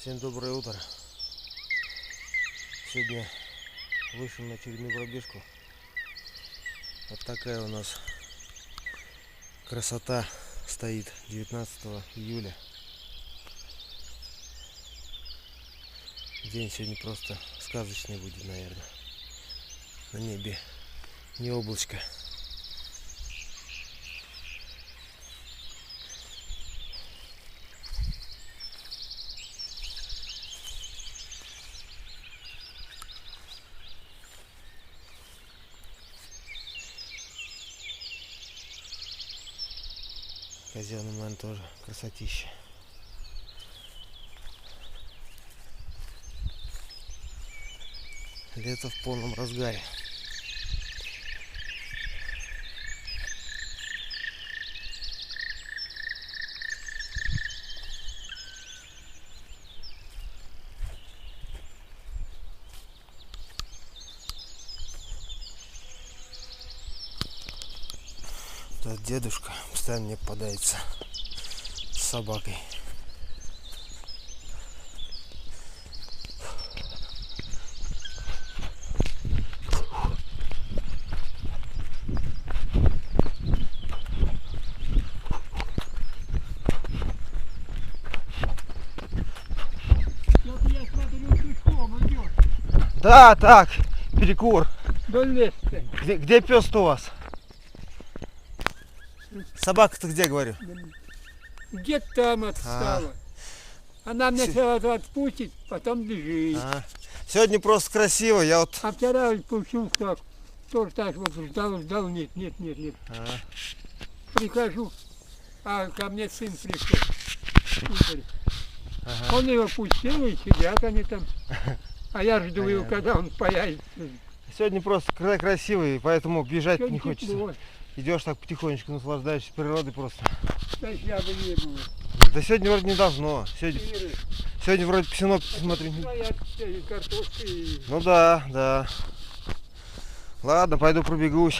Всем доброе утро. Сегодня вышел на очередную пробежку. Вот такая у нас красота стоит 19 июля. День сегодня просто сказочный будет, наверное. На небе не облачко. Казенный ман тоже красотища. Лето в полном разгаре. Этот дедушка постоянно мне попадается с собакой. Я смотрю, пешком идет. Да, так, перекур. До леса. Где пес-то у вас? Собака-то где, говорю? Где-то там отстала. Она меня сразу отпустит, потом бежит. Сегодня просто красиво, я вот... А вчера получился так. Тоже так вот ждал, нет. Прихожу, а ко мне сын пришел. Игорь. Он его пустил, и сидят они там. А я жду его, когда он появится. Сегодня просто красивый, поэтому бежать Сегодня не хочется. тепло. Идешь так потихонечку, наслаждаешься природой просто. Дождя бы не было. Да сегодня вроде не должно. Сегодня вроде синоп, смотри. Картошка и... Ну да. Ладно, пойду пробегусь.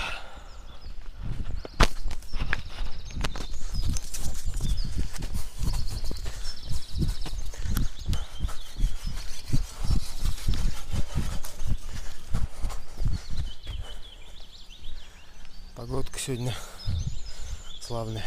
Погодка сегодня славная.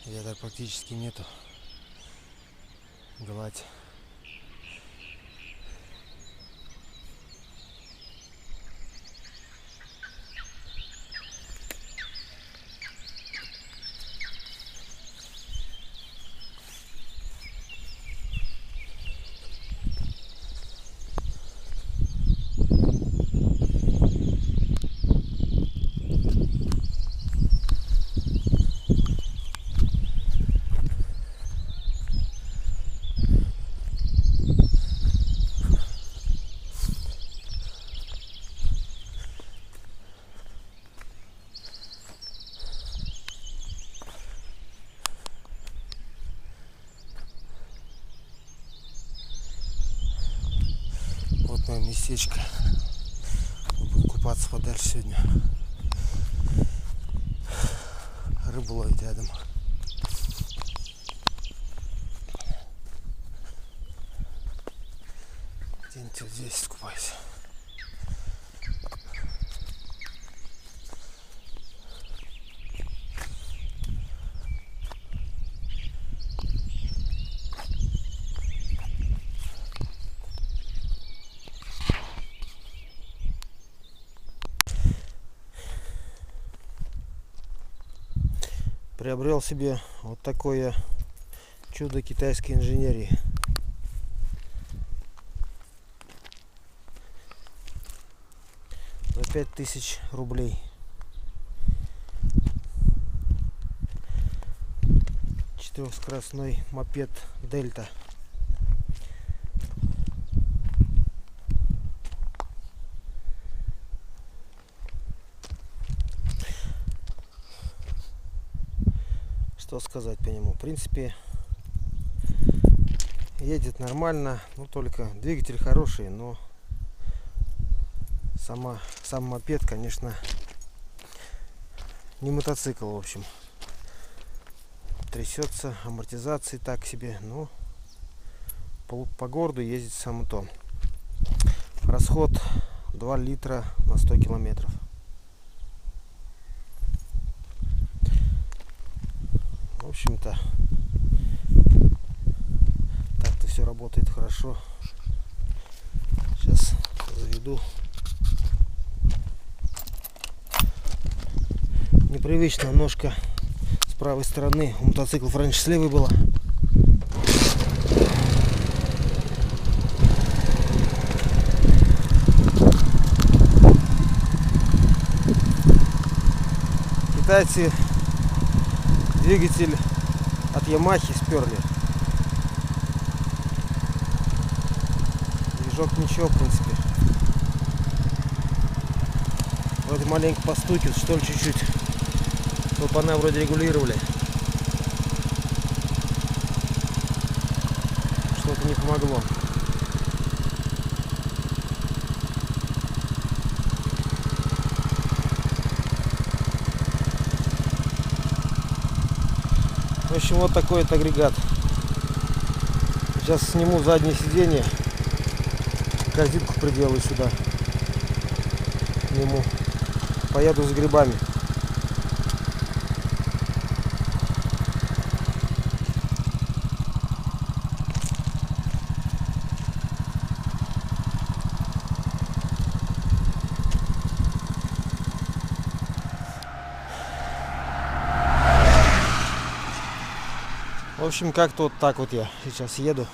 Ветра практически нету. Гладь. Вот мое местечко. Буду купаться подальше сегодня. Рыбу ловить рядом. Где-нибудь здесь купаюсь. Приобрел себе вот такое чудо китайской инженерии. За 5000 рублей. Четырехскоростной мопед Дельта. Что сказать по нему? В принципе, едет нормально, но только двигатель хороший, но сам мопед, конечно, не мотоцикл, в общем. Трясется, амортизации так себе, но по городу ездить само то. Расход 2 литра на 100 километров. В общем-то, так-то все работает хорошо. Сейчас заведу. Непривычно ножка с правой стороны. У мотоциклов раньше с левой была. Китайцы двигатель от Ямахи сперли. Движок ничего, в принципе. Вроде маленько постукивает, что ли, чуть-чуть. Клапана вроде регулировали. Что-то не помогло. В общем, вот такой вот агрегат. Сейчас сниму заднее сиденье, корзинку приделаю сюда к нему. Поеду за грибами. В общем, как-то вот так вот я сейчас еду.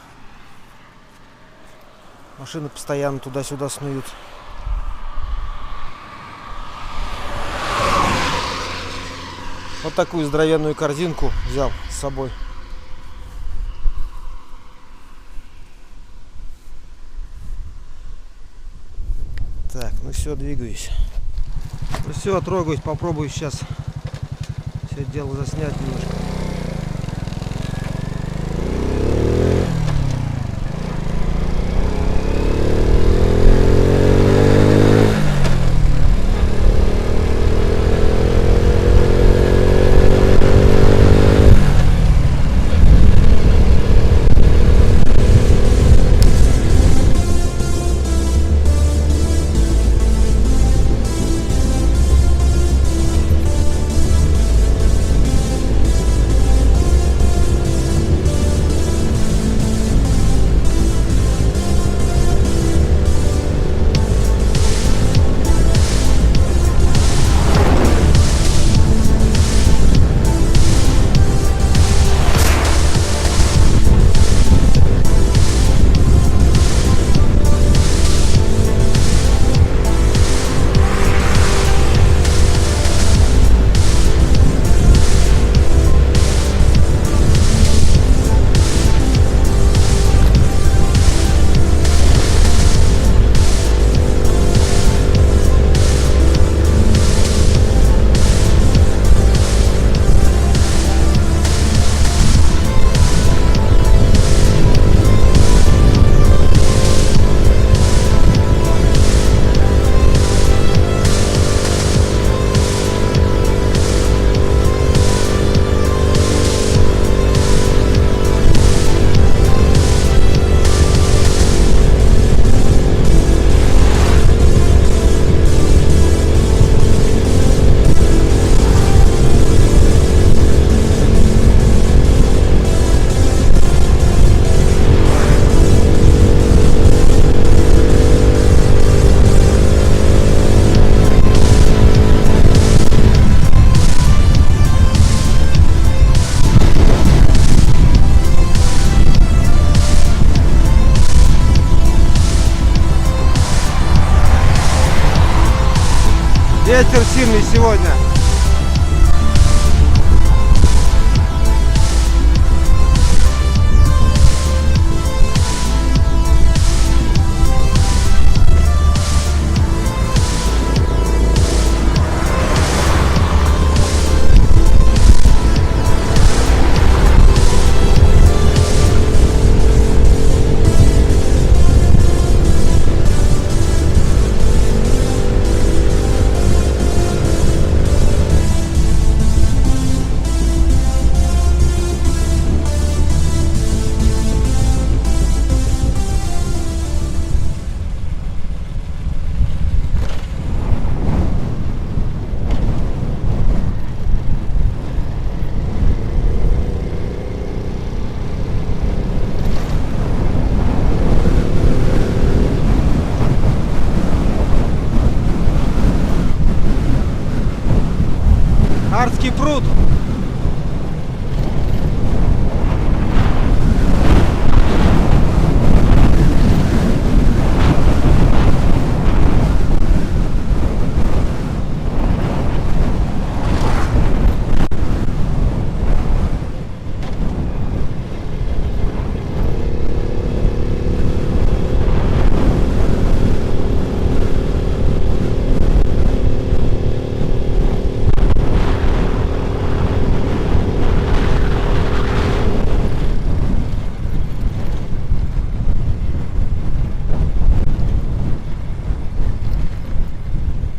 Машины постоянно туда-сюда снуют. Вот такую здоровенную корзинку взял с собой. Так, ну все, двигаюсь. Ну все, трогаюсь, попробую сейчас все это дело заснять немножко. Ветер сильный сегодня.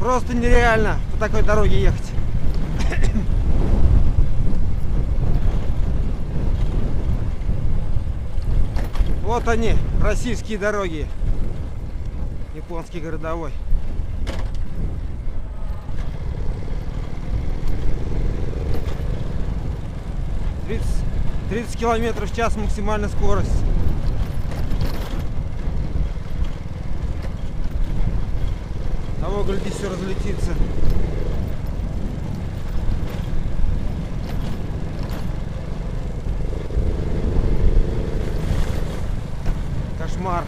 Просто нереально по такой дороге ехать. Вот они, российские дороги. Японский городовой. 30 километров в час максимальная скорость. Того, гляди, все разлетится. Кошмар.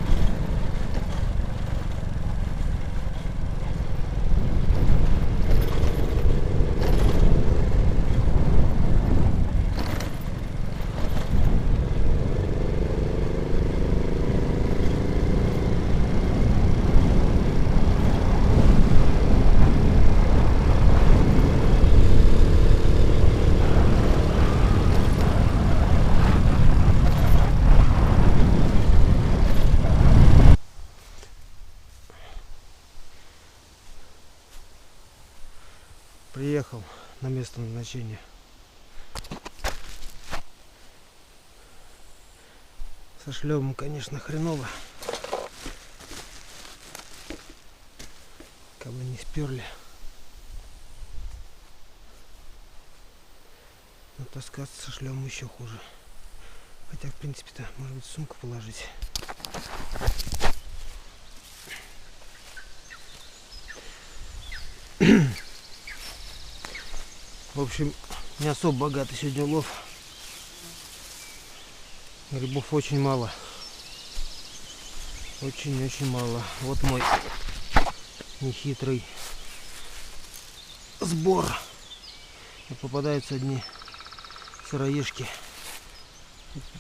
Приехал на место назначения. Со шлемом, конечно, хреново. Как бы не сперли. Но таскаться со шлемом еще хуже. Хотя, в принципе-то, может быть, в сумку положить. В общем, не особо богатый сегодня улов. Грибов очень мало. Очень-очень мало. Вот мой нехитрый сбор. И попадаются одни сыроежки.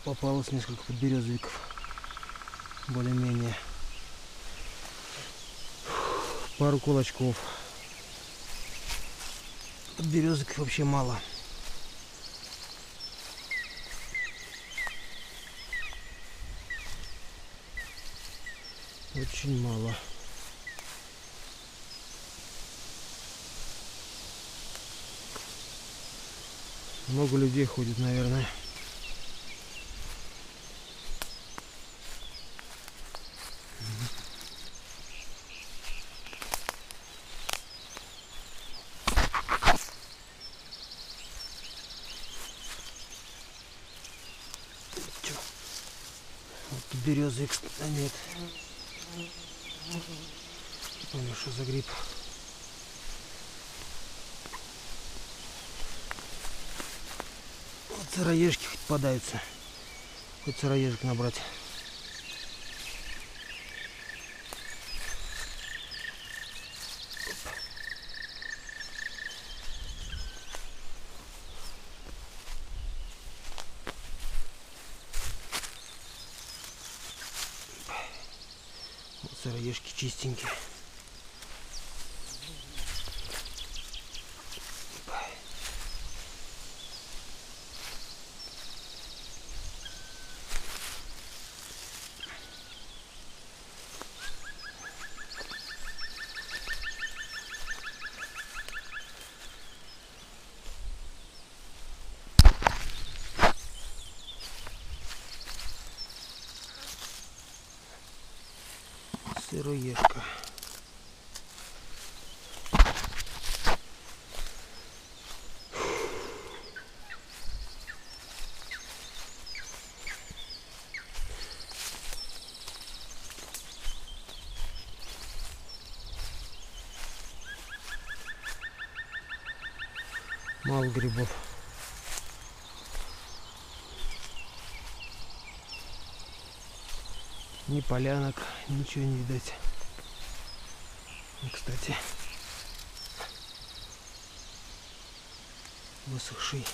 Попалось несколько подберезовиков. Более-менее. Пару кулачков. Подберезок вообще мало. Очень мало. Много людей ходит, наверное. Березы, а нет. Не помню, что за гриб. Вот сыроежки хоть попадаются. Хоть сыроежек набрать. Сыроежки чистенькие. Сыроежка. Мало грибов. Ни полянок, ничего не видать. И, кстати, высохший